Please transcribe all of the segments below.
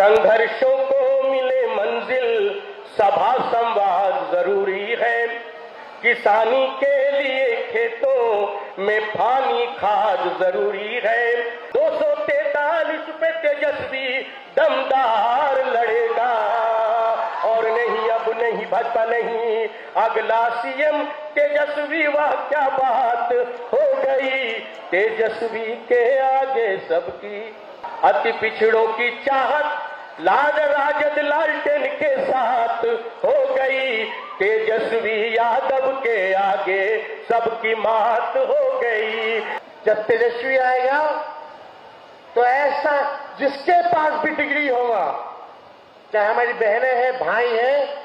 संघर्षों को मिले मंजिल, सभा संवाद जरूरी है। किसानी के लिए खेतों में पानी खाद जरूरी है। 243 पे तेजस्वी दमदार लड़ेगा, और नहीं अब नहीं भाजपा नहीं, अगला सीएम तेजस्वी। वाह क्या बात हो गई, तेजस्वी के आगे सबकी अति पिछड़ों की चाहत, लाल राजद लालटेन के साथ हो गई, तेजस्वी यादव के आगे सबकी मात हो गई। जब तेजस्वी आएगा तो ऐसा जिसके पास भी डिग्री होगा, चाहे हमारी बहनें हैं भाई हैं,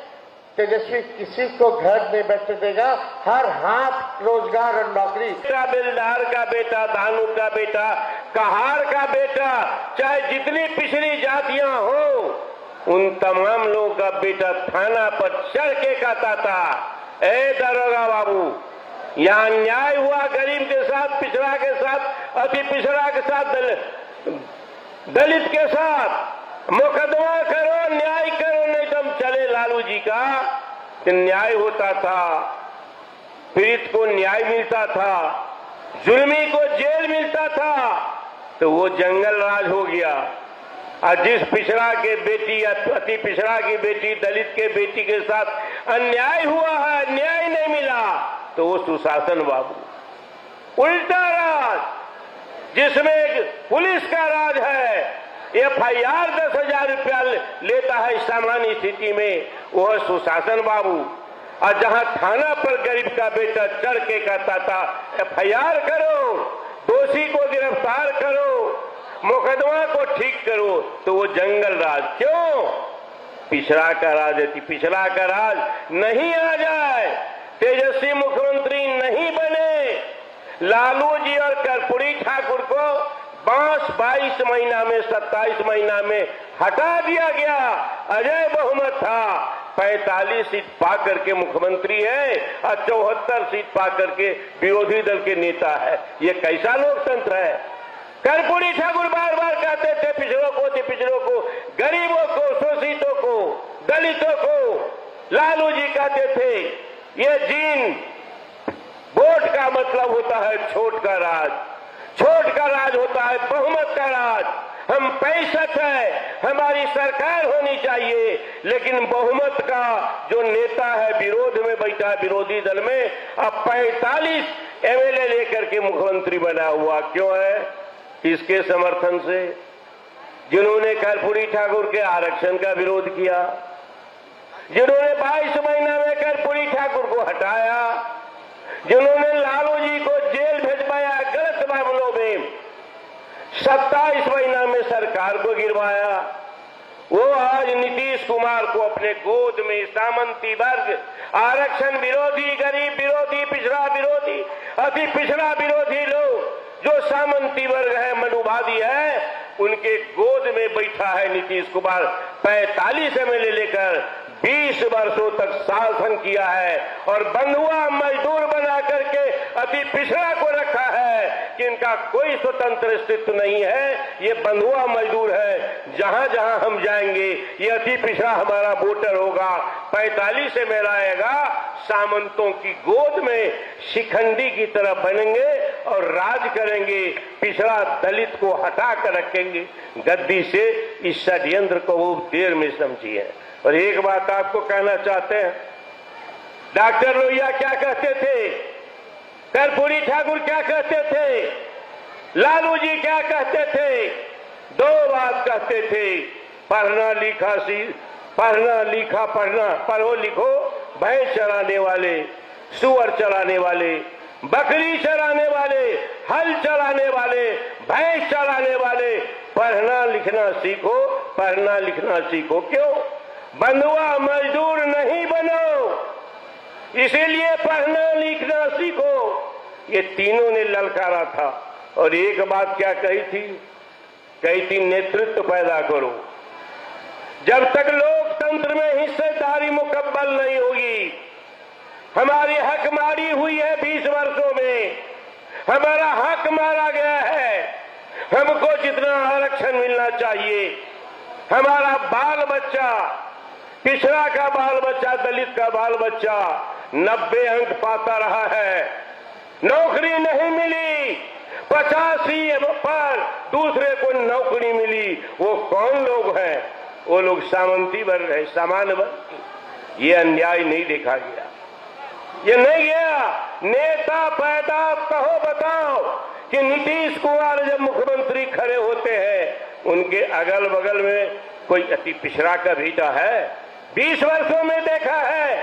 तेजस्वी किसी को घर में बैठे देगा, हर हाथ रोजगार और नौकरी। बेलदार का बेटा, दानू का बेटा, कहार का बेटा, चाहे जितनी पिछड़ी जातियां हो, उन तमाम लोगों का बेटा थाना पर चढ़ के कहता था, ए दरोगा बाबू, यहाँ न्याय हुआ गरीब के साथ, पिछड़ा के साथ, अति पिछड़ा के साथ, दलित के साथ, मुकदमा करो, न्याय करो, नहीं तो हम चले लालू जी का। कि न्याय होता था, पीड़ित को न्याय मिलता था, जुल्मी को जेल मिलता था, तो वो जंगल राज हो गया। और जिस पिछड़ा के बेटी या अति पिछड़ा की बेटी, दलित के बेटी के साथ अन्याय हुआ है, न्याय नहीं मिला, तो वो सुशासन बाबू। उल्टा राज, जिसमें पुलिस का राज है, FIR 10,000 रुपया लेता है सामान्य स्थिति में, वह सुशासन बाबू। और जहां थाना पर गरीब का बेटा चढ़ के कहता था, FIR करो, दोषी को गिरफ्तार करो, मुकदमा को ठीक करो, तो वो जंगल राज। क्यों? पिछड़ा का राज, पिछड़ा का राज नहीं आ जाए, तेजस्वी मुख्यमंत्री नहीं बने, लालू जी और कर्पूरी ठाकुर को 22 महीना में, 27 महीना में हटा दिया गया। अजय बहुमत था, 45 सीट पा करके मुख्यमंत्री है और 74 सीट पा करके विरोधी दल के नेता है। ये कैसा लोकतंत्र है? कर्पूरी ठाकुर बार बार कहते थे पिछड़ों को, पिछड़ों को, गरीबों को, शोषितों को, दलितों को। लालू जी कहते थे ये जीन वोट का मतलब होता है छोट का राज, छोट का राज होता है बहुमत का राज। हम 65 है, हमारी सरकार होनी चाहिए, लेकिन बहुमत का जो नेता है विरोध में बैठा है, विरोधी दल में, अब 45 MLA लेकर के मुख्यमंत्री बना हुआ। क्यों है? किसके समर्थन से? जिन्होंने कर्पूरी ठाकुर के आरक्षण का विरोध किया, जिन्होंने 22 महीना में कर्पूरी ठाकुर को हटाया, जिन्होंने लालू जी को जेल भिजवाया गलत मामलों में, 27 महीना में सरकार को गिरवाया, वो आज नीतीश कुमार को अपने गोद में सामंती वर्ग, आरक्षण विरोधी, गरीब विरोधी, पिछड़ा विरोधी, अति पिछड़ा विरोधी लोग जो सामंती वर्ग है, मनुवादी है, उनके गोद में बैठा है नीतीश कुमार। 45 MLA लेकर 20 वर्षों तक शासन किया है और बंधुआ मजदूर बना करके अति पिछड़ा को रखा है कि इनका कोई स्वतंत्र अस्तित्व नहीं है, ये बंधुआ मजदूर है। जहां जहां हम जाएंगे ये अति पिछड़ा हमारा वोटर होगा। 45 से मेरा आएगा, सामंतों की गोद में शिखंडी की तरह बनेंगे और राज करेंगे, पिछड़ा दलित को हटा कर रखेंगे गद्दी से। इस षड्यंत्र को वो देर में समझिए। और एक बात आपको कहना चाहते हैं, डॉक्टर लोहिया क्या कहते थे, कर्पूरी ठाकुर क्या कहते थे, लालू जी क्या कहते थे? 2 बात कहते थे, पढ़ना लिखा पढ़ना लिखा पढ़ना, पढ़ो लिखो, भैंस चराने वाले, सुअर चराने वाले, बकरी चराने वाले, हल चलाने वाले, भैंस चराने वाले, पढ़ना लिखना सीखो, पढ़ना लिखना सीखो। क्यों? बंधुआ मजदूर नहीं बनो, इसीलिए पढ़ना लिखना सीखो। ये तीनों ने ललकारा था। और एक बात क्या कही थी? कही थी नेतृत्व पैदा करो। जब तक लोकतंत्र में हिस्सेदारी मुकम्मल नहीं होगी, हमारी हक मारी हुई है 20 वर्षों में, हमारा हक मारा गया है। हमको जितना आरक्षण मिलना चाहिए हमारा बाल बच्चा, पिछड़ा का बाल बच्चा, दलित का बाल बच्चा 90 अंक पाता रहा है, नौकरी नहीं मिली, 85 पर दूसरे को नौकरी मिली। वो कौन लोग हैं? वो लोग सामंती वर्ग है, सामान्य वर्ग। ये अन्याय नहीं देखा गया, ये नहीं गया। नेता पैदा कहो, बताओ कि नीतीश कुमार जब मुख्यमंत्री खड़े होते हैं उनके अगल बगल में कोई अति पिछड़ा का बेटा है? 20 वर्षों में देखा है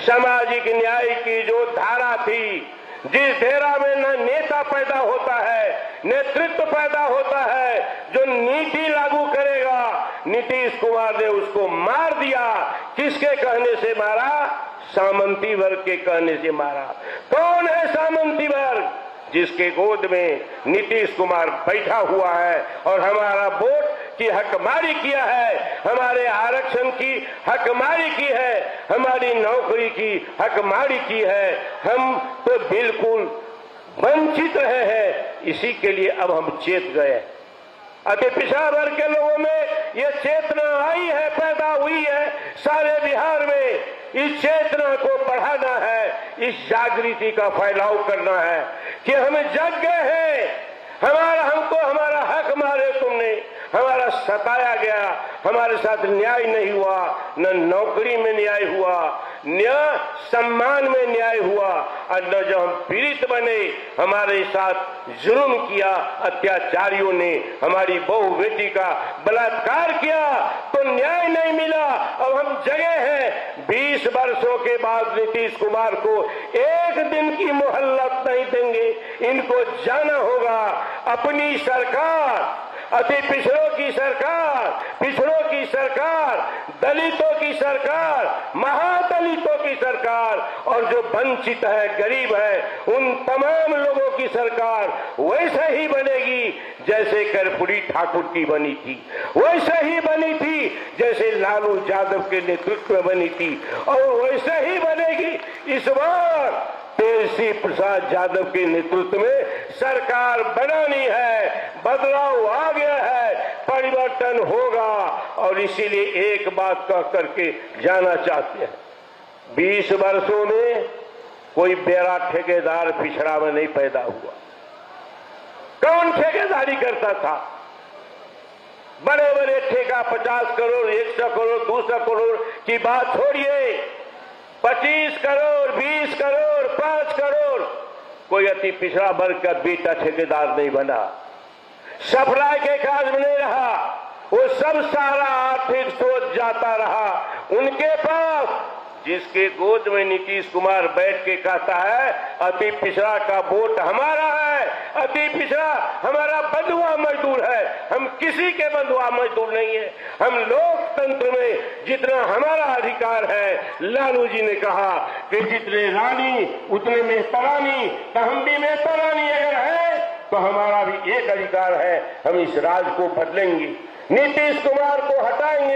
सामाजिक न्याय की जो धारा थी, जिस धारा में न नेता पैदा होता है, नेतृत्व पैदा होता है, जो नीति लागू करेगा, नीतीश कुमार ने उसको मार दिया। किसके कहने से मारा? सामंती वर्ग के कहने से मारा। कौन है सामंती वर्ग? जिसके गोद में नीतीश कुमार बैठा हुआ है और हमारा वोट की हकमारी किया है, हमारे आरक्षण की हकमारी की है, हमारी नौकरी की हकमारी की है। हम तो बिल्कुल वंचित रहे हैं। इसी के लिए अब हम चेत गए। अति पिछड़ा वर्ग के लोगों में ये चेतना आई है, पैदा हुई है सारे बिहार में। इस चेतना को बढ़ाना है, इस जागृति का फैलाव करना है कि हम जग गए हैं, हमको हमारा हक मारे तुमने, हमारा सताया गया, हमारे साथ न्याय नहीं हुआ, न नौकरी में न्याय हुआ, न सम्मान में न्याय हुआ, और न जब हम पीड़ित बने हमारे साथ जुल्म किया, अत्याचारियों ने हमारी बहू बेटी का बलात्कार किया तो न्याय नहीं मिला। अब हम जगे हैं। 20 वर्षों के बाद नीतीश कुमार को एक दिन की मोहल्लत नहीं देंगे। इनको जाना होगा। अपनी सरकार, अति पिछड़ों की सरकार, पिछड़ों की सरकार, दलितों की सरकार, महादलितों की सरकार और जो वंचित है, गरीब है, उन तमाम लोगों की सरकार वैसे ही बनेगी जैसे कर्पूरी ठाकुर की बनी थी, वैसे ही बनी थी जैसे लालू यादव के नेतृत्व में बनी थी, और वैसे ही बनेगी इस बार तेजस्वी प्रसाद यादव के नेतृत्व में सरकार बनानी है। बदलाव आ गया है, परिवर्तन होगा, और इसीलिए एक बात कह करके जाना चाहते हैं। 20 वर्षों में कोई बेरा ठेकेदार पिछड़ा में नहीं पैदा हुआ। कौन ठेकेदारी करता था? बड़े बड़े ठेका 50 करोड़, 100 करोड़, 200 करोड़ की बात छोड़िए, 25 करोड़, 20 करोड़, 5 करोड़, कोई अति पिछड़ा वर्ग का बेटा ठेकेदार नहीं बना। सप्लाई के काज में नहीं रहा, वो सब सारा आर्थिक स्रोत जाता रहा उनके पास। जिसके गोद में नीतीश कुमार बैठ के कहता है अति पिछड़ा का वोट हमारा है, अति पिछड़ा हमारा बंधुआ मजदूर है। हम किसी के बंधुआ मजदूर नहीं है। हम लोकतंत्र में जितना हमारा अधिकार है, लालू जी ने कहा कि जितने रानी उतने मेहतरानी, तो हम भी मेहतरानी अगर है तो हमारा भी एक अधिकार है, हम इस राज को बदलेंगे, नीतीश कुमार को हटाएंगे।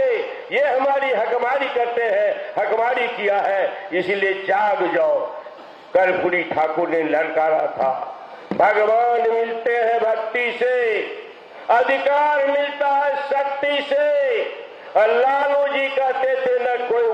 ये हमारी हकमारी करते हैं, हकमारी किया है, इसलिए जाग जाओ। कर्पूरी ठाकुर ने ललकारा था, भगवान मिलते हैं भक्ति से, अधिकार मिलता है शक्ति से। और लालू जी कहते थे न कोई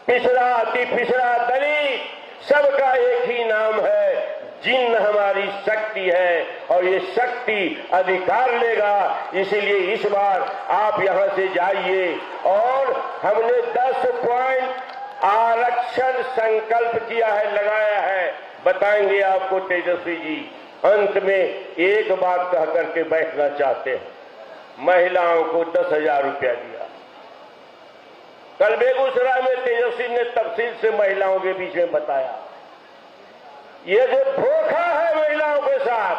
पिछड़ा, अति पिछड़ा, दलित, सबका एक ही नाम है, जिन हमारी शक्ति है, और ये शक्ति अधिकार लेगा। इसीलिए इस बार आप यहां से जाइए, और हमने 10 पॉइंट आरक्षण संकल्प किया है, लगाया है, बताएंगे आपको तेजस्वी जी। अंत में एक बात कह करके बैठना चाहते हैं। महिलाओं को 10,000 रुपया दिया। कल बेगूसराय में तेजस्वी ने तफसील से महिलाओं के बीच में बताया। ये जो धोखा है महिलाओं के साथ,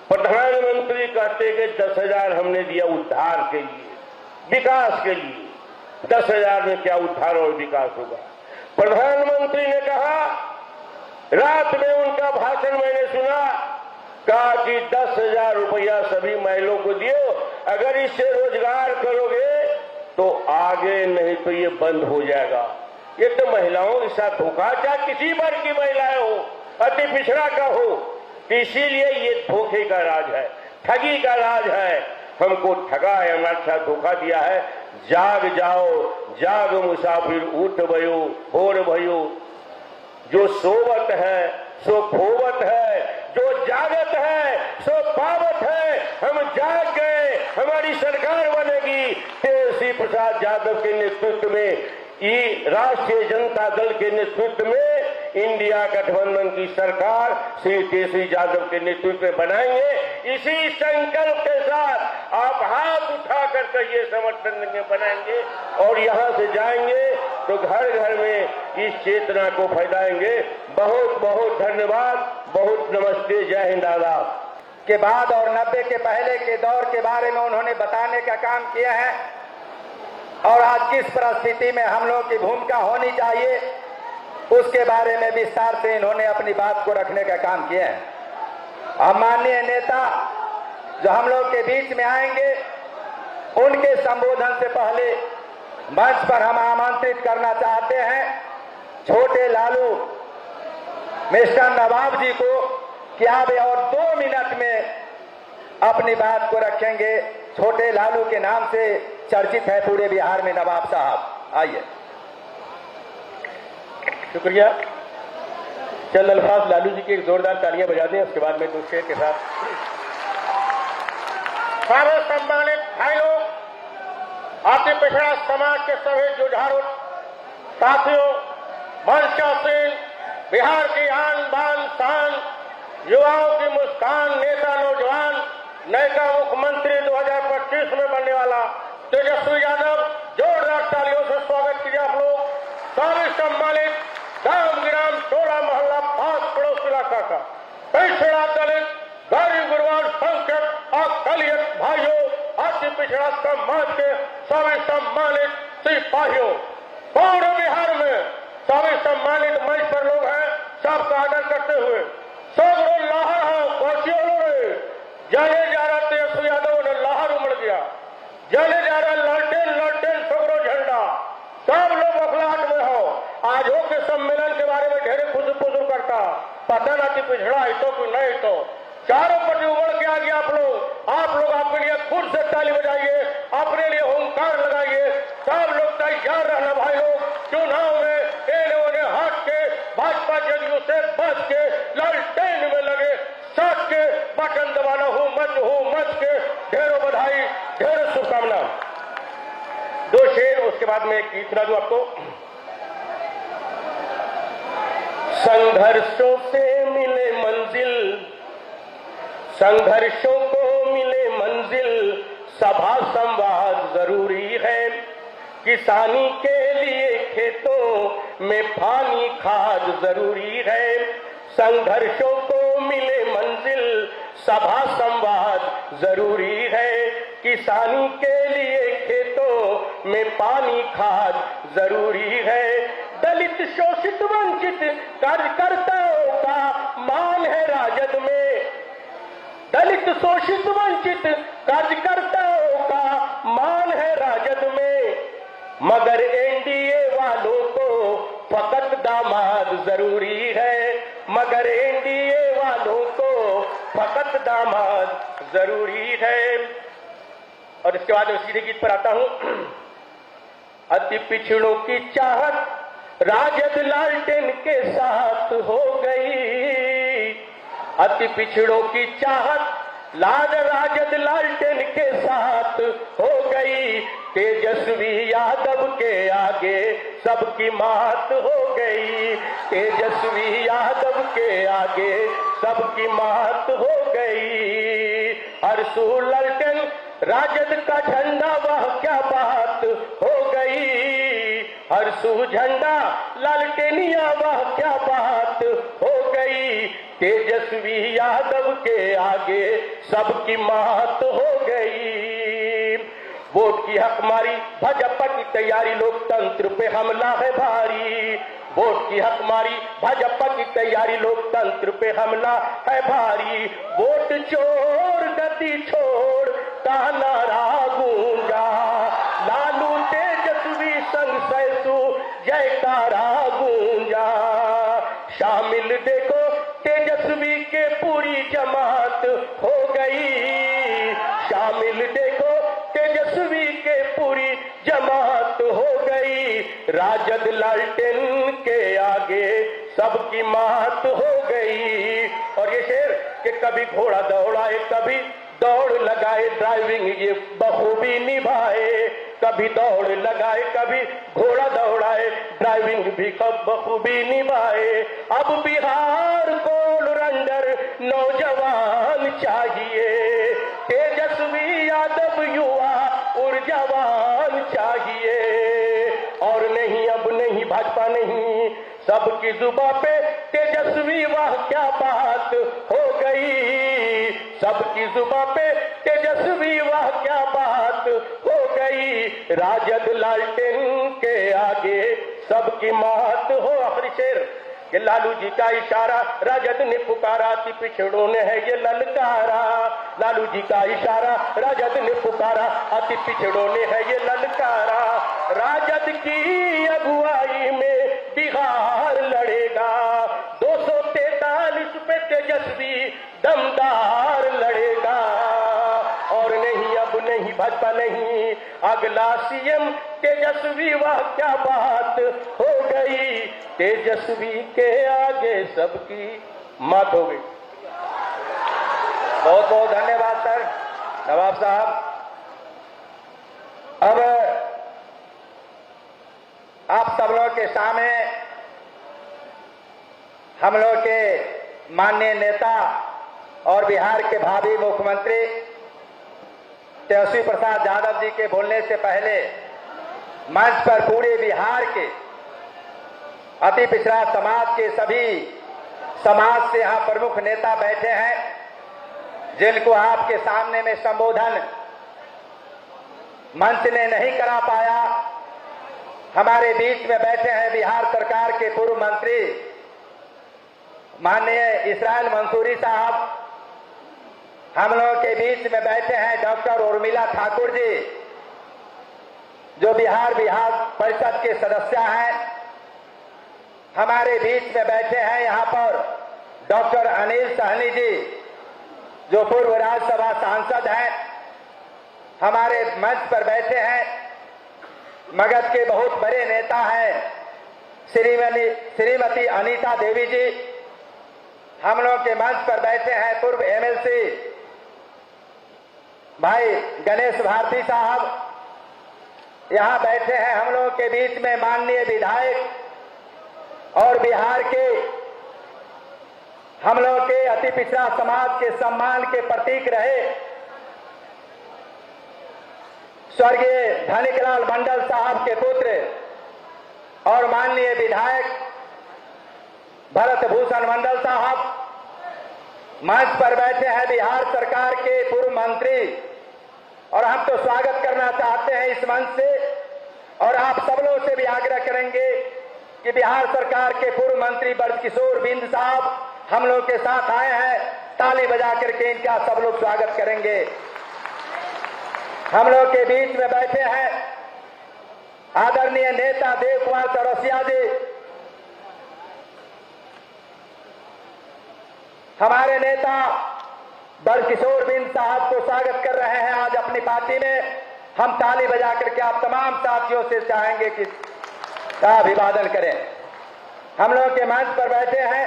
प्रधानमंत्री कहते कि 10,000 हमने दिया उद्धार के लिए, विकास के लिए। 10,000 में क्या उद्धार और विकास होगा? प्रधानमंत्री ने कहा, रात में उनका भाषण मैंने सुना, कहा कि 10,000 रुपया सभी महिलाओं को दियो, अगर इससे रोजगार करोगे तो आगे, नहीं तो ये बंद हो जाएगा। ये तो महिलाओं के साथ धोखा, चाहे किसी वर्ग की महिलाएं हो, अति पिछड़ा का हो, इसीलिए ये धोखे का राज है, ठगी का राज है। हमको ठगा है, हमारे साथ धोखा दिया है। जाग जाओ, जाग मुसाफिर, उठ भयो, भोर भयो। जो सोवत है सो खोवत है, जो जागत है सो पावत है। हम जाग गए, हमारी सरकार बनेगी तेजस्वी प्रसाद यादव के नेतृत्व में, राष्ट्रीय जनता दल के नेतृत्व में इंडिया गठबंधन की सरकार श्री तेजस्वी यादव के नेतृत्व में बनाएंगे। इसी संकल्प के साथ आप हाथ उठा कर कहिए समर्थन देंगे, बनाएंगे और यहां से जाएंगे तो घर घर में इस चेतना को फैलाएंगे। बहुत बहुत धन्यवाद, बहुत नमस्ते, जय हिंद, आदाब। के बाद और 90 के पहले के दौर के बारे में उन्होंने बताने का काम किया है और आज किस परिस्थिति में हम लोगों की भूमिका होनी चाहिए उसके बारे में विस्तार से इन्होंने अपनी बात को रखने का काम किया है। अब माननीय नेता जो हम लोग के बीच में आएंगे उनके संबोधन से पहले मंच पर हम आमंत्रित करना चाहते हैं छोटे लालू मिस्टर नवाब जी को कि आप और 2 मिनट में अपनी बात को रखेंगे। छोटे लालू के नाम से चर्चित है पूरे बिहार में नवाब साहब, आइए। शुक्रिया। चंद अल्फाज लालू जी की एक जोरदार तालियां बजा दें, उसके बाद में 2 शेर के साथ। सारे सम्मानित भाइयों, अति पिछड़ा समाज के सभी जुझारू साथियों, मंचासीन, बिहार की आन बान शान, युवाओं की मुस्कान, नेता नौजवान, नयका मुख्यमंत्री 2025 में बनने वाला तेजस्वी यादव, जोरदार तालियों से स्वागत कीजिए आप लोग। सभी सम्मानित गांव गिराम टोला मोहल्ला पास पड़ोस इलाका का पिछड़ा दलित गरीब गुरबान संकट अकालियत भाइयों, अति पिछड़ा समाज के सभी सम्मानित सिपाहियों, पूरे बिहार में सभी सम्मानित मंच पर लोग हैं, सबका आदर करते हुए सगरो लाहर है कोशियों जले जा रहा तेजस्वी यादव ने लाहर उमड़ गया, जले जा रहा ललटेन ललटेन सगरो झंडा, सब लोग बखलाहट में हो। आज हो के सम्मेलन के बारे में ढेरे खुद पुजुर करता, पता ना कि पिछड़ा है तो कि नहीं, तो चारों पट्टी उमड़ के आ गया। आप लोग अपने लिए खुद से ताली बजाइए, अपने लिए हुंकार लगाइए। सब लोग तैयार रहना भाई लोग, चुनाव में एने ओने हट के भाजपा जदयू से बच के ललटेन में लगे, सट के बटन दबाना हो मच के। ढेरों बधाई, ढेरों शुभकामना। 2 शेर, उसके बाद में एक गीत सुना दूं आपको। संघर्षों से मिले मंजिल, संघर्षों को मिले मंजिल, सभा संवाद जरूरी है। किसानी के लिए खेतों में पानी खाद जरूरी है। संघर्षों को मिले मंजिल, सभा संवाद जरूरी है। किसानी के लिए खेतों में पानी खाद जरूरी है। दलित शोषित वंचित कार्यकर्ताओं का मान है राजद में, दलित शोषित वंचित कार्यकर्ताओं का मान है राजद में। मगर एनडीए वालों को फकत दामाद जरूरी है, मगर एनडीए वालों को फकत दामाद जरूरी है। और इसके बाद मैं सीधे गीत पर आता हूं। अति पिछड़ों की चाहत राजद लालटेन के साथ हो गई, अति पिछड़ों की चाहत राजद लालटेन के साथ हो गई। तेजस्वी यादव के आगे सबकी मात हो गई, तेजस्वी यादव के आगे सबकी मात हो गई। हरसू लालटेन राजद का झंडा वह क्या बात हो गई, हरसू झंडा लालटेनिया वह क्या बात हो गई। तेजस्वी यादव के आगे सबकी मात हो गई। वोट की हकमारी भाजपा की तैयारी, लोकतंत्र पे हमला है भारी। वोट की हकमारी भाजपा की तैयारी, लोकतंत्र पे हमला है भारी। वोट चोर गति छोड़ का नारा गूंजा, लालू तेजस्वी संग सैसु जयकारा गूंजा। शामिल देखो तेजस्वी के पूरी जमात हो गई, शामिल देखो तेजस्वी के पूरी जमात हो गई, राजद लालटेन के आगे सबकी मात हो गई। और ये शेर कि कभी घोड़ा दौड़ाए कभी दौड़ लगाए, ड्राइविंग ये बखूबी निभाए, कभी दौड़ लगाए कभी घोड़ा दौड़ाए, ड्राइविंग भी कब बखूबी निभाए। अब बिहार को ऑलराउंडर नौजवान चाहिए, तेजस्वी यादव युवा ऊर्जावान चाहिए। और नहीं अब नहीं भाजपा नहीं, सबकी जुबां पे तेजस्वी वाह क्या बात हो गई, सबकी जुबां पे तेजस्वी वाह क्या बात हो गई, राजद लालटेन के आगे सबकी मात हो। आखिरी शेर कि लालू जी का इशारा राजद ने पुकारा, अति पिछड़ों ने है ये ललकारा, लालू जी का इशारा राजद ने पुकारा, अति पिछड़ों ने है ये ललकारा। राजद की अगुवाई में बिहार लड़ेगा, 243 पे तेजस्वी दमदार लड़ेगा। और नहीं अब नहीं भाजपा नहीं, अगला सीएम तेजस्वी वाह क्या बात हो गई, तेजस्वी के आगे सबकी मात हो गई। बहुत बहुत धन्यवाद सर नवाब साहब। अब आप सब लोग के सामने हम लोग के माननीय नेता और बिहार के भावी मुख्यमंत्री तेजस्वी प्रसाद यादव जी के बोलने से पहले मंच पर पूरे बिहार के अति पिछड़ा समाज के सभी समाज से यहाँ प्रमुख नेता बैठे हैं, जिनको आपके सामने में संबोधन मंच ने नहीं करा पाया। हमारे बीच में बैठे हैं बिहार सरकार के पूर्व मंत्री माननीय इसराइल मंसूरी साहब, हम लोगों के बीच में बैठे हैं डॉक्टर उर्मिला ठाकुर जी जो बिहार परिषद के सदस्य हैं, हमारे बीच में बैठे हैं यहाँ पर डॉक्टर अनिल सहनी जी जो पूर्व राज्यसभा सांसद हैं, हमारे मंच पर बैठे हैं मगध के बहुत बड़े नेता हैं श्रीमती अनीता देवी जी, हम लोग के मंच पर बैठे हैं पूर्व एमएलसी भाई गणेश भारती साहब, यहाँ बैठे हैं हम लोग के बीच में माननीय विधायक और बिहार के हम लोग के अति पिछड़ा समाज के सम्मान के प्रतीक रहे स्वर्गीय धनिकलाल मंडल साहब के पुत्र और माननीय विधायक भरत भूषण मंडल साहब, मंच पर बैठे हैं बिहार सरकार के पूर्व मंत्री, और हम तो स्वागत करना चाहते हैं इस मंच से और आप सब लोगों से भी आग्रह करेंगे कि बिहार सरकार के पूर्व मंत्री ब्रजकिशोर बिंद साहब हम लोग के साथ आए हैं, ताली बजा करके इनका सब लोग स्वागत करेंगे। हम लोग के बीच में बैठे हैं आदरणीय नेता देव कुमार चौरसिया जी, हमारे नेता ब्रजकिशोर बिंद साहब को स्वागत कर रहे हैं आज अपनी पार्टी में। हम ताली बजा करके आप तमाम साथियों से चाहेंगे कि अभिवादन करें। हम लोग के मंच पर बैठे हैं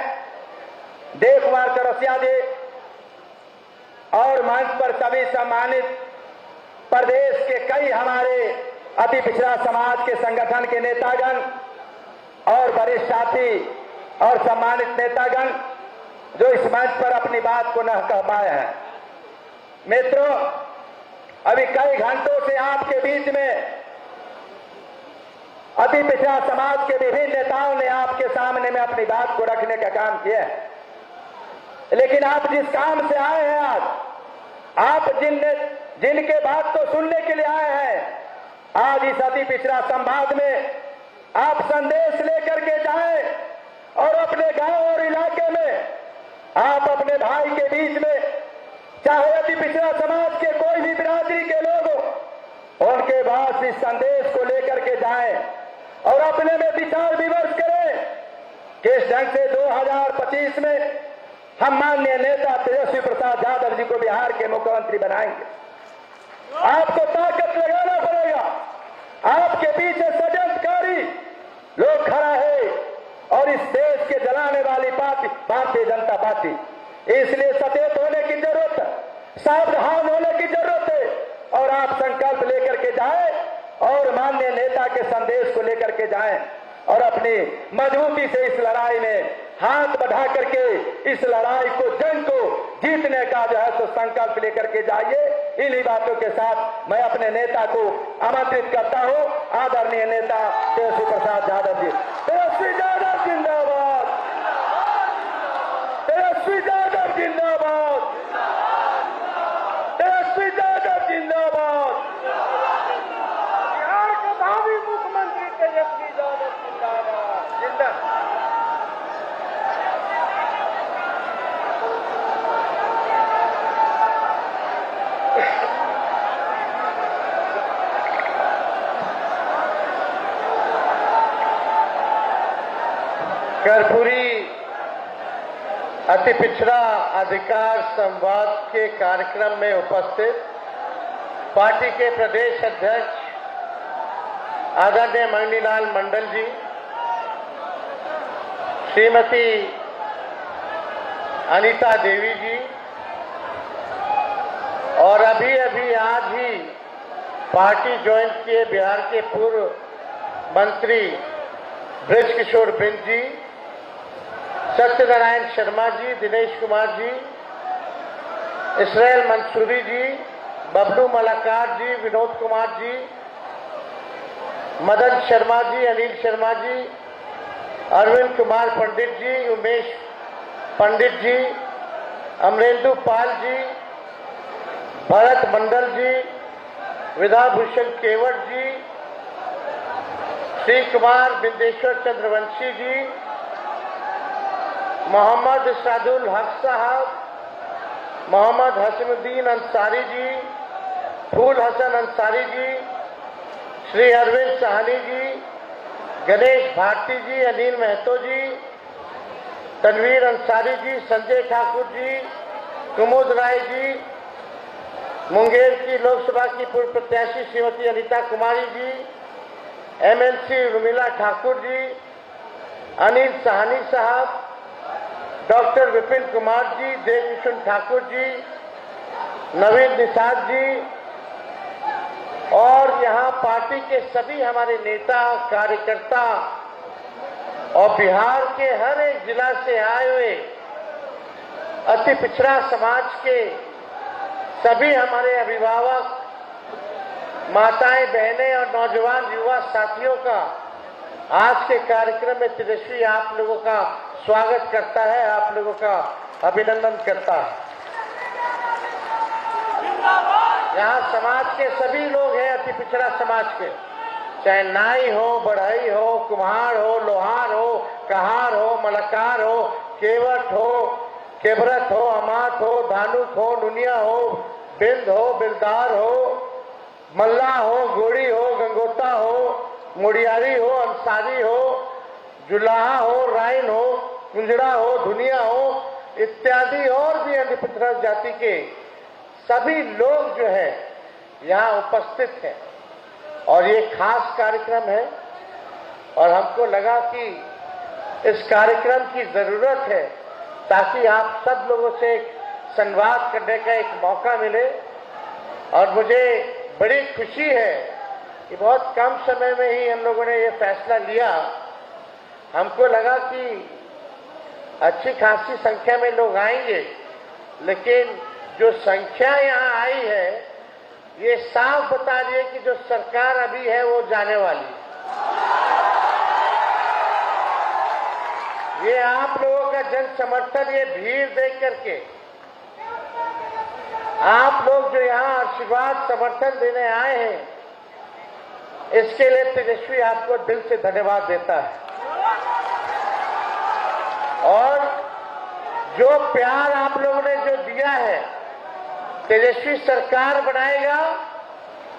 देव कुमार चौरसिया जी और मंच पर सभी सम्मानित प्रदेश के कई हमारे अति पिछड़ा समाज के संगठन के नेतागण और वरिष्ठ साथी और सम्मानित नेतागण जो इस मंच पर अपनी बात को न कह पाए हैं। मित्रों, अभी कई घंटों से आपके बीच में अति पिछड़ा समाज के विभिन्न नेताओं ने आपके सामने में अपनी बात को रखने का काम किया है, लेकिन आप जिस काम से आए हैं आप जिनके बात को सुनने के लिए आए हैं, आज इस अति पिछड़ा संवाद में आप संदेश लेकर के जाएं और अपने गांव और इलाके में आप अपने भाई के बीच में चाहे अति पिछड़ा समाज के कोई भी बिरादरी के लोग हो उनके पास इस संदेश को लेकर के जाएं और अपने में विचार विमर्श करें किस ढंग से 2025 में हम माननीय नेता तेजस्वी प्रसाद यादव जी को बिहार के मुख्यमंत्री बनाएंगे। आपको ताकत लगाना पड़ेगा। आपके पीछे षड्यंत्रकारी लोग खड़ा है और इस देश के जलाने वाली पार्टी भारतीय जनता पार्टी, इसलिए सचेत होने की जरूरत है, सावधान होने की जरूरत है और आप संकल्प लेकर के जाएं और माननीय नेता के संदेश को लेकर के जाएं और अपनी मजबूती से इस लड़ाई में हाथ बढ़ा करके इस लड़ाई को, जंग को जीतने का जो है सो संकल्प लेकर के जाइए। इन्हीं बातों के साथ मैं अपने नेता को आमंत्रित करता हूं, आदरणीय नेता तेजस्वी प्रसाद यादव जी। तेजस्वी यादव जिंदाबाद, तेजस्वी यादव जिंदाबाद, तेजस्वी यादव जिंदाबाद, बिहार के भावी मुख्यमंत्री तेजस्वी यादव जिंदाबाद, जिंदाबाद। कर्पूरी अति पिछड़ा अधिकार संवाद के कार्यक्रम में उपस्थित पार्टी के प्रदेश अध्यक्ष आदरणीय मणिलाल मंडल जी, श्रीमती अनीता देवी जी और अभी अभी आज ही पार्टी ज्वाइन किए बिहार के पूर्व मंत्री ब्रज किशोर बिंद जी, सत्यनारायण शर्मा जी, दिनेश कुमार जी, इसराइल मंसूरी जी, बबलू मलाकार जी, विनोद कुमार जी, मदन शर्मा जी, अनिल शर्मा जी, अरविंद कुमार पंडित जी, उमेश पंडित जी, अमरेंदु पाल जी, भरत मंडल जी, विधाभूषण केवट जी, श्री कुमार बिंदेश्वर चंद्रवंशी जी, मोहम्मद सादुल हक साहब, मोहम्मद हसनुद्दीन अंसारी जी, फूल हसन अंसारी जी, श्री अरविंद साहनी जी, गणेश भारती जी, अनिल महतो जी, तनवीर अंसारी जी, संजय ठाकुर जी, कुमुद राय जी, मुंगेर की लोकसभा की पूर्व प्रत्याशी श्रीमती अनीता कुमारी जी, एमएलसी रुमिला ठाकुर जी, अनिल साहनी साहब, डॉक्टर विपिन कुमार जी, देवकिशन ठाकुर जी, नवीन निषाद जी और यहाँ पार्टी के सभी हमारे नेता कार्यकर्ता और बिहार के हर एक जिला से आए हुए अति पिछड़ा समाज के सभी हमारे अभिभावक, माताएं, बहनें और नौजवान युवा साथियों का आज के कार्यक्रम में तेजस्वी आप लोगों का स्वागत करता है, आप लोगों का अभिनंदन करता है। यहाँ समाज के सभी लोग हैं, अति पिछड़ा समाज के, चाहे नाई हो, बढ़ई हो, कुम्हार हो, लोहार हो, कहार हो, मलकार हो, केवट हो, केवरत हो, अमात हो, धानुक हो, नुनिया हो, बिंद हो, बिलदार हो, मल्ला हो, गोड़ी हो, गंगोता हो, मुड़ियारी हो, अंसारी हो, जुलाहा हो, राइन हो, कुंजड़ा हो, धुनिया हो इत्यादि और भी अन्य पिछड़ा जाति के सभी लोग जो है यहाँ उपस्थित हैं और ये खास कार्यक्रम है और हमको लगा कि इस कार्यक्रम की जरूरत है ताकि आप सब लोगों से एक संवाद करने का एक मौका मिले। और मुझे बड़ी खुशी है कि बहुत कम समय में ही हम लोगों ने ये फैसला लिया। हमको लगा कि अच्छी खासी संख्या में लोग आएंगे, लेकिन जो संख्या यहाँ आई है ये साफ बता रही है कि जो सरकार अभी है वो जाने वाली है। ये आप लोगों का जन समर्थन, ये भीड़ देख करके आप लोग जो यहाँ आशीर्वाद समर्थन देने आए हैं, इसके लिए तेजस्वी आपको दिल से धन्यवाद देता है। और जो प्यार आप लोगों ने जो दिया है, तेजस्वी सरकार बनाएगा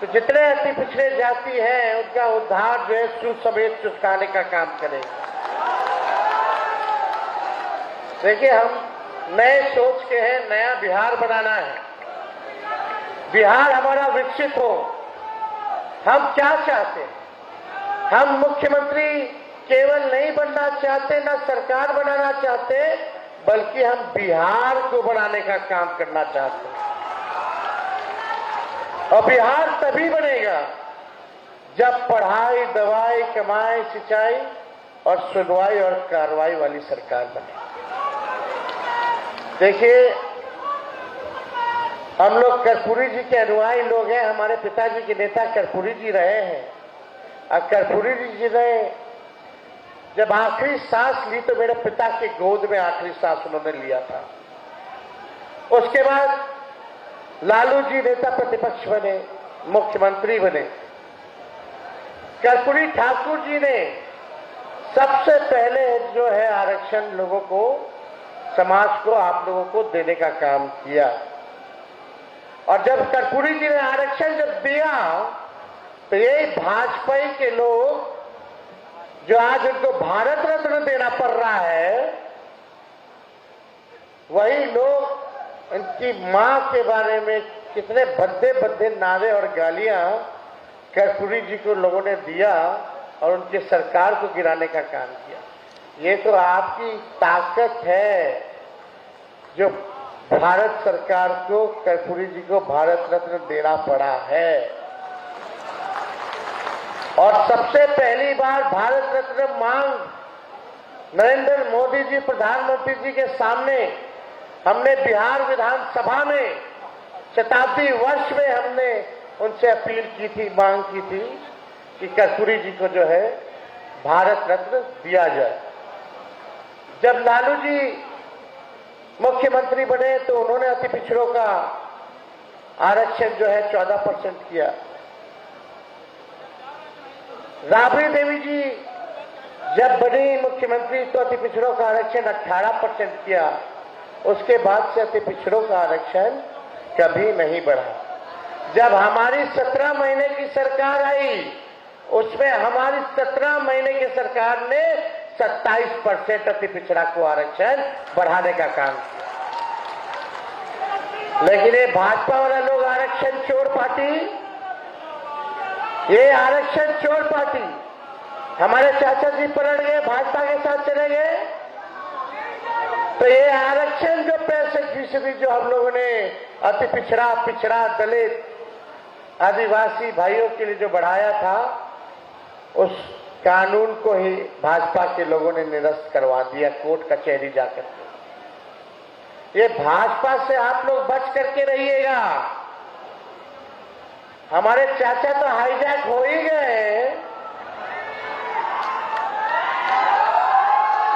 तो जितने अति पिछड़े जाति हैं उनका उद्धार जो है सूद समेत चुकाने का काम करेगा। देखिए, हम नए सोच के हैं, नया बिहार बनाना है बिहार हमारा विकसित हो। हम क्या चाहते हैं? हम मुख्यमंत्री केवल नहीं बनना चाहते, ना सरकार बनाना चाहते, बल्कि हम बिहार को बनाने का काम करना चाहते हैं। और बिहार तभी बनेगा जब पढ़ाई, दवाई, कमाई, सिंचाई और सुनवाई और कार्रवाई वाली सरकार बने। देखिए, हम लोग कर्पूरी जी के अनुयायी लोग हैं। हमारे पिताजी के नेता कर्पूरी जी रहे हैं। और कर्पूरी जी ने जब आखिरी सांस ली तो मेरे पिता के गोद में आखिरी सांस उन्होंने लिया था। उसके बाद लालू जी नेता प्रतिपक्ष बने, मुख्यमंत्री बने। कर्पूरी ठाकुर जी ने सबसे पहले जो है आरक्षण लोगों को, समाज को, आप लोगों को देने का काम किया। और जब कर्पूरी जी ने आरक्षण जब दिया तो ये भाजपा के लोग जो आज उनको भारत रत्न देना पड़ रहा है, वही लोग उनकी मां के बारे में कितने भद्दे भद्दे नारे और गालियां कर्पूरी जी को लोगों ने दिया और उनकी सरकार को गिराने का काम किया। ये तो आपकी ताकत है जो भारत सरकार को, कर्पूरी जी को भारत रत्न देना पड़ा है। और सबसे पहली बार भारत रत्न मांग नरेंद्र मोदी जी प्रधानमंत्री जी के सामने हमने बिहार विधानसभा में शताब्दी वर्ष में हमने उनसे अपील की थी, मांग की थी कि कर्पूरी जी को जो है भारत रत्न दिया जाए। जब लालू जी मुख्यमंत्री बने तो उन्होंने अति पिछड़ों का आरक्षण जो है 14% किया। राबड़ी देवी जी जब बनी मुख्यमंत्री तो अति पिछड़ों का आरक्षण 18% किया। उसके बाद से अति पिछड़ों का आरक्षण कभी नहीं बढ़ा। जब हमारी 17 महीने की सरकार आई, उसमें हमारी 17 महीने की सरकार ने 27% अति पिछड़ा को आरक्षण बढ़ाने का काम किया। लेकिन ये भाजपा वाला लोग आरक्षण चोर पार्टी, ये आरक्षण चोर पार्टी, हमारे चाचा जी पलट गए, भाजपा के साथ चले गए। तो ये आरक्षण जो 65% जो हम लोगों ने अति पिछड़ा, पिछड़ा, दलित, आदिवासी भाइयों के लिए जो बढ़ाया था, उस कानून को ही भाजपा के लोगों ने निरस्त करवा दिया कोर्ट कचहरी जाकर। ये भाजपा से आप लोग बच करके रहिएगा। हमारे चाचा तो हाईजैक हो ही गए,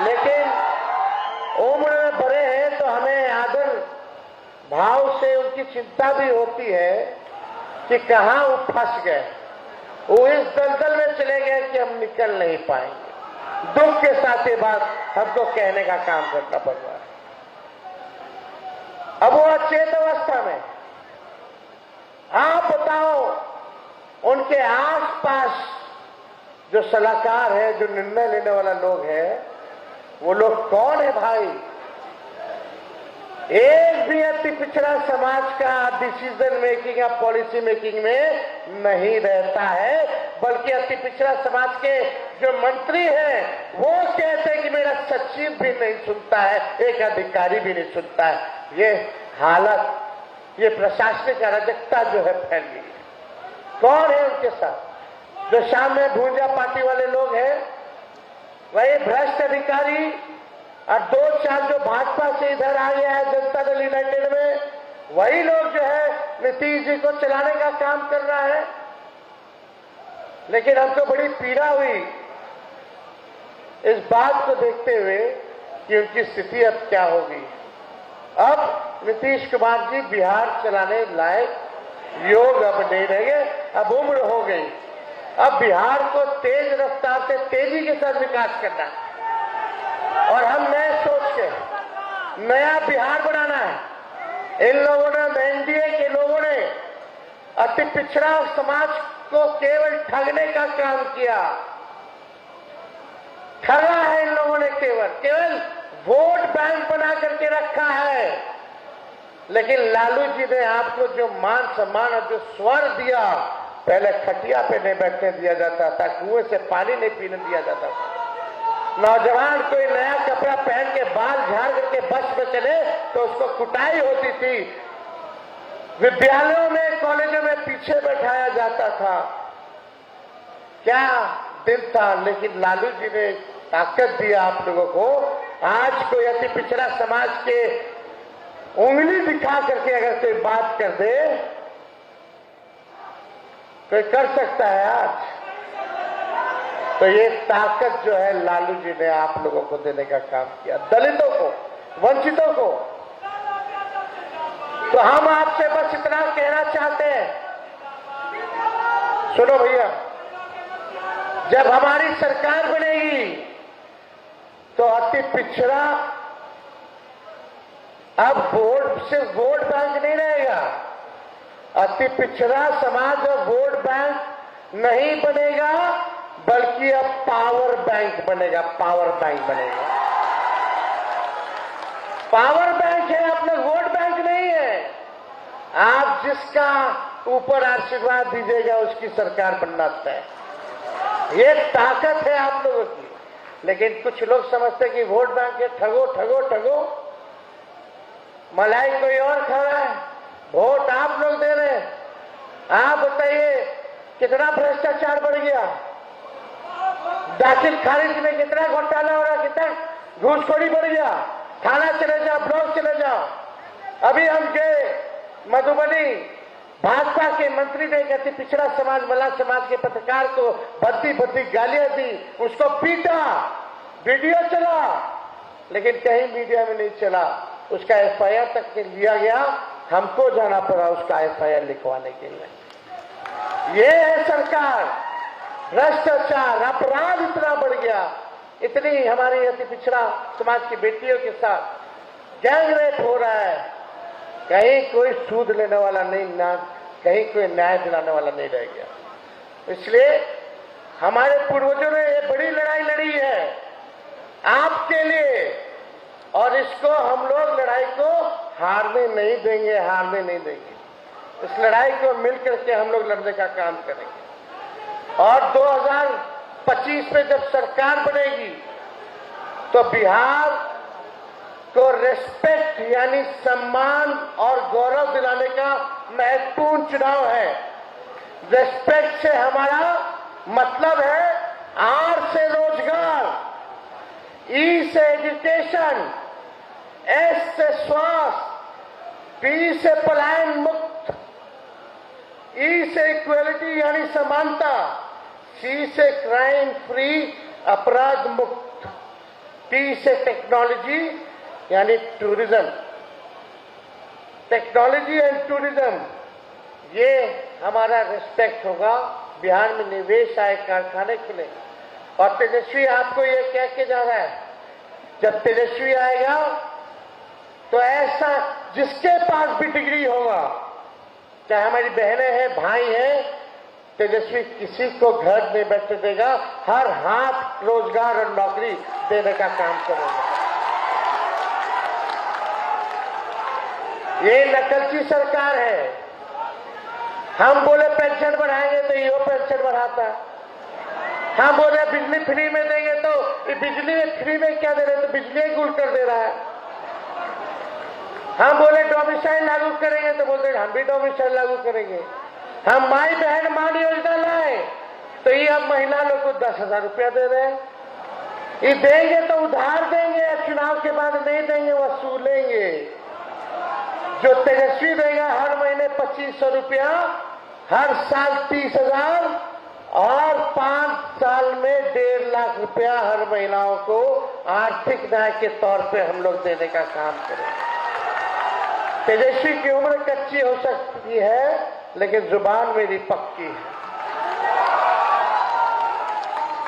लेकिन उम्र में बड़े हैं तो हमें आदर भाव से उनकी चिंता भी होती है कि कहां वो फंस गए, वो इस दलदल में चले गए कि हम निकल नहीं पाएंगे। दुख के साथ ये बात हमको कहने का काम करना पड़ रहा है। अब वो अचेत अवस्था में, आप बताओ उनके आसपास जो सलाहकार है, जो निर्णय लेने वाला लोग है, वो लोग कौन है भाई? एक भी अति पिछड़ा समाज का डिसीजन मेकिंग या पॉलिसी मेकिंग में नहीं रहता है, बल्कि अति पिछड़ा समाज के जो मंत्री हैं वो कहते हैं कि मेरा सचिव भी नहीं सुनता है, एक अधिकारी भी नहीं सुनता है। ये हालत, ये प्रशासनिक अराजकता जो है फैल गई है। कौन है उनके साथ? जो शाम में भूंजा पार्टी वाले लोग हैं, वही भ्रष्ट अधिकारी, और 2-4 जो भाजपा से इधर आ गया है जनता दल यूनाइटेड में, वही लोग जो है नीतीश जी को चलाने का काम कर रहा है। लेकिन हमको बड़ी पीड़ा हुई इस बात को देखते हुए कि उनकी स्थिति अब क्या होगी। अब नीतीश कुमार जी बिहार चलाने लायक योग अब नहीं रहेंगे, अब उम्र हो गई। अब बिहार को तेज रफ्तार से, तेजी के साथ विकास करना है और हम नए सोच के नया बिहार बनाना है। इन लोगों ने, एनडीए के लोगों ने अति पिछड़ा समाज को केवल ठगने का काम किया। ठगा है इन लोगों ने, केवल वोट बैंक बना करके रखा है। लेकिन लालू जी ने आपको जो मान सम्मान और जो स्वर दिया, पहले खटिया पे नहीं बैठने दिया जाता था, कुएं से पानी नहीं पीने दिया जाता था, नौजवान कोई नया कपड़ा पहन के बाल झाड़ करके बस में चले तो उसको कुटाई होती थी, विद्यालयों में कॉलेजों में पीछे बैठाया जाता था। क्या दिन था। लेकिन लालू जी ने ताकत दिया आप लोगों को। आज कोई अति पिछड़ा समाज के उंगली दिखा करके अगर कोई बात कर दे, कोई कर सकता है आज, तो ये ताकत जो है लालू जी ने आप लोगों को देने का काम किया, दलितों को, वंचितों को। तो हम आपसे बस इतना कहना चाहते हैं, सुनो भैया, जब हमारी सरकार बनेगी तो अति पिछड़ा अब सिर्फ वोट बैंक नहीं रहेगा, अति पिछड़ा समाज अब वोट बैंक नहीं बनेगा, बल्कि अब पावर बैंक बनेगा, पावर बैंक बनेगा। पावर बैंक है, अपने वोट बैंक नहीं है। आप जिसका ऊपर आशीर्वाद दीजिएगा उसकी सरकार बनना तय। ये ताकत है आप लोगों की। लेकिन कुछ लोग समझते हैं कि वोट बैंक है, ठगो ठगो ठगो, मलाई कोई और खा रहा है, वोट आप लोग दे रहे हैं। आप बताइए कितना भ्रष्टाचार बढ़ गया, दाखिल खारिज में कितना घोटाला हो रहा, कितना घूसखोरी बढ़ गया। थाना चले जाओ, ब्लॉक चले जाओ। अभी हम गए मधुबनी, भाजपा के मंत्री ने अति पिछड़ा समाज, मला समाज के पत्रकार को भद्दी भद्दी गालियां दी, उसको पीटा, वीडियो चला, लेकिन कहीं मीडिया में नहीं चला। उसका एफआईआर तक के लिया गया, हमको जाना पड़ा उसका एफआईआर लिखवाने के लिए। ये है सरकार। भ्रष्टाचार, अपराध इतना बढ़ गया, इतनी हमारी अति पिछड़ा समाज की बेटियों के साथ गैंग रेप हो रहा है, कहीं कोई सूद लेने वाला नहीं, ना कहीं कोई न्याय दिलाने वाला नहीं रह गया। इसलिए हमारे पूर्वजों ने ये बड़ी लड़ाई लड़ी है आपके लिए, और इसको हम लोग लड़ाई को हारने नहीं देंगे, हारने नहीं देंगे। इस लड़ाई को मिलकर के हम लोग लड़ने का काम करेंगे। और 2025 में जब सरकार बनेगी तो बिहार को रेस्पेक्ट यानी सम्मान और गौरव दिलाने का महत्वपूर्ण चुनाव है। रेस्पेक्ट से हमारा मतलब है आर से रोजगार, ई से एजुकेशन, एस से स्वास्थ्य, पी से पलायन मुक्त, ई से इक्वेलिटी यानी समानता, सी से क्राइम फ्री अपराध मुक्त, टी से टेक्नोलॉजी यानी टूरिज्म। टेक्नोलॉजी एंड टूरिज्म, ये हमारा रिस्पेक्ट होगा। बिहार में निवेश आए, कारखाने खुले। और तेजस्वी आपको ये कह के जा रहा है, जब तेजस्वी आएगा तो ऐसा जिसके पास भी डिग्री होगा, चाहे हमारी बहनें हैं, भाई हैं, तेजस्वी किसी को घर में बैठे देगा, हर हाथ रोजगार और नौकरी देने का काम करेगा। ये नकलची सरकार है। हम बोले पेंशन बढ़ाएंगे तो ये पेंशन बढ़ाता है, हम बोले बिजली फ्री में देंगे तो ये बिजली फ्री में क्या दे रहे, तो बिजली गुल कर दे रहा है। हम बोले डोमिसाइल लागू करेंगे तो बोलते हम भी डोमिसाइल लागू करेंगे। हम माई बहन मान योजना लाए तो ये अब महिला लोग को 10,000 रुपया दे रहे हैं। ये देंगे तो उधार देंगे, चुनाव के बाद नहीं देंगे, वसूलेंगे। जो तेजस्वी देगा हर महीने 2500 रुपया, हर साल 30,000 और 5 साल में 1.5 लाख रुपया हर महिलाओं को आर्थिक न्याय के तौर पे हम लोग देने का काम करेंगे। तेजस्वी की उम्र कच्ची हो सकती है, लेकिन जुबान मेरी पक्की है।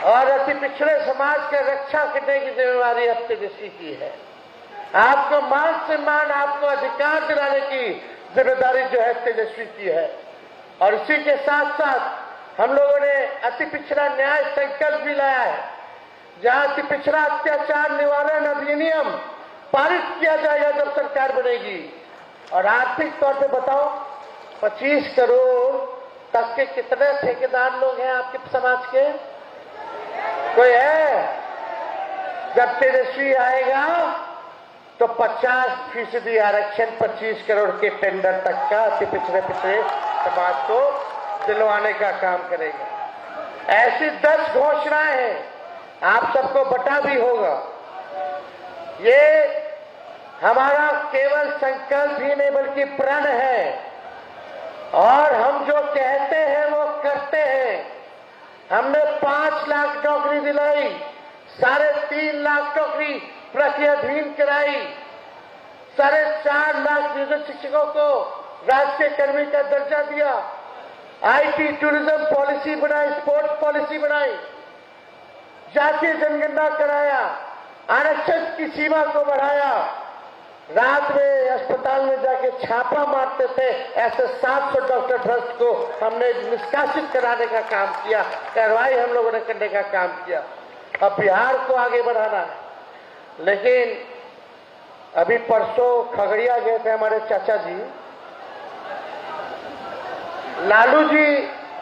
और अति पिछड़े समाज की रक्षा करने की जिम्मेवारी अब तेजस्वी की है। आपको मान सम्मान, आपको अधिकार दिलाने की जिम्मेदारी जो है तेजस्वी की है। और इसी के साथ साथ हम लोगों ने अति पिछड़ा न्याय संकल्प भी लाया है, जहां अति पिछड़ा अत्याचार निवारण अधिनियम पारित किया जाएगा जब सरकार बनेगी। और आर्थिक तौर पे बताओ 25 करोड़ तक के कितने ठेकेदार लोग हैं आपके समाज के? कोई है? जब तेजस्वी आएगा तो 50% आरक्षण 25 करोड़ के टेंडर तक का अति पिछड़े समाज को दिलवाने का काम करेगा। ऐसी 10 घोषणाएं हैं, आप सबको बता भी होगा। ये हमारा केवल संकल्प ही नहीं बल्कि प्रण है, और हम जो कहते हैं वो करते हैं। हमने 5 लाख नौकरी दिलाई, 3.5 लाख नौकरी प्रक्रियाधीन कराई, 4.5 लाख नियोजित शिक्षकों को राष्ट्रीय कर्मी का दर्जा दिया, आईटी टूरिज्म पॉलिसी बनाई, स्पोर्ट्स पॉलिसी बनाई, जातीय जनगणना कराया, आरक्षण की सीमा को बढ़ाया, रात में अस्पताल में जाके छापा मारते थे ऐसे 700 डॉक्टर भ्रष्ट को हमने निष्कासित कराने का काम किया, कार्रवाई हम लोगों ने करने का काम किया। अब बिहार को आगे बढ़ाना है। लेकिन अभी परसों खगड़िया गए थे हमारे चाचा जी, लालू जी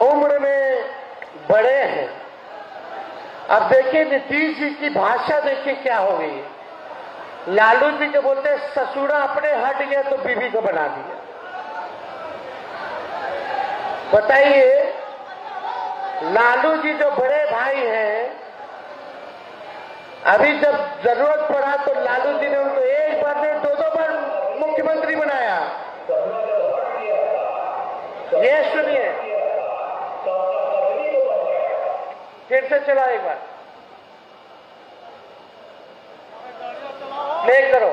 उम्र में बड़े हैं। अब देखिए नीतीश जी की भाषा देखिए क्या हो गई है। लालू जी के बोलते ससुरा अपने हट गया तो बीवी को बना दिया। बताइए, लालू जी जो बड़े भाई हैं, अभी जब जरूरत पड़ा तो लालू जी ने उनको एक बार नहीं 2-2 बार मुख्यमंत्री बनाया। ये सुनिए, फिर से चला एक बार प्ले करो।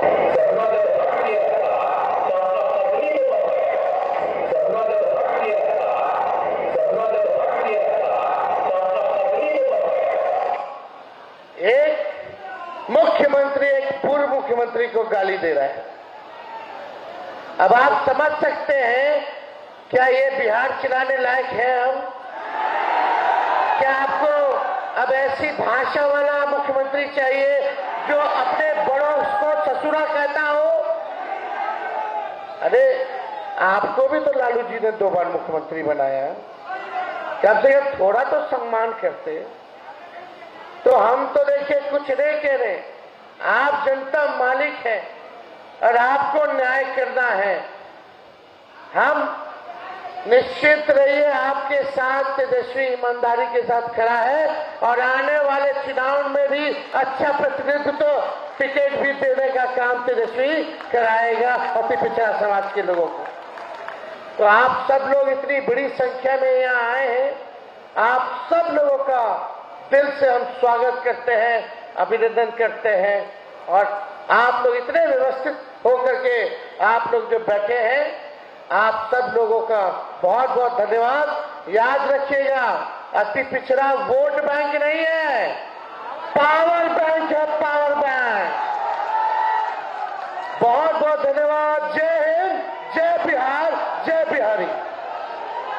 एक मुख्यमंत्री एक पूर्व मुख्यमंत्री को गाली दे रहा है। अब आप समझ सकते हैं क्या ये बिहार चलाने लायक है हम? क्या आपको अब ऐसी भाषा वाला मुख्यमंत्री चाहिए जो अपने बड़ों को ससुरा कहता हो? अरे आपको भी तो लालू जी ने 2 बार मुख्यमंत्री बनाया, कम से कम थोड़ा तो सम्मान करते। तो हम तो देखिए कुछ नहीं कह रहे, आप जनता मालिक है और आपको न्याय करना है। हम निश्चित रहिए आपके साथ तेजस्वी ईमानदारी के साथ खड़ा है, और आने वाले चुनाव में भी अच्छा प्रतिनिधित्व टिकट भी देने का काम तेजस्वी कराएगा अति पिछड़ा समाज के लोगों को। तो आप सब लोग इतनी बड़ी संख्या में यहाँ आए हैं, आप सब लोगों का दिल से हम स्वागत करते हैं, अभिनंदन करते हैं। और आप लोग इतने व्यवस्थित होकर के आप लोग जो बैठे हैं, आप सब लोगों का बहुत बहुत धन्यवाद। याद रखिएगा, अति पिछड़ा वोट बैंक नहीं है, पावर बैंक है, पावर बैंक। बहुत बहुत धन्यवाद। जय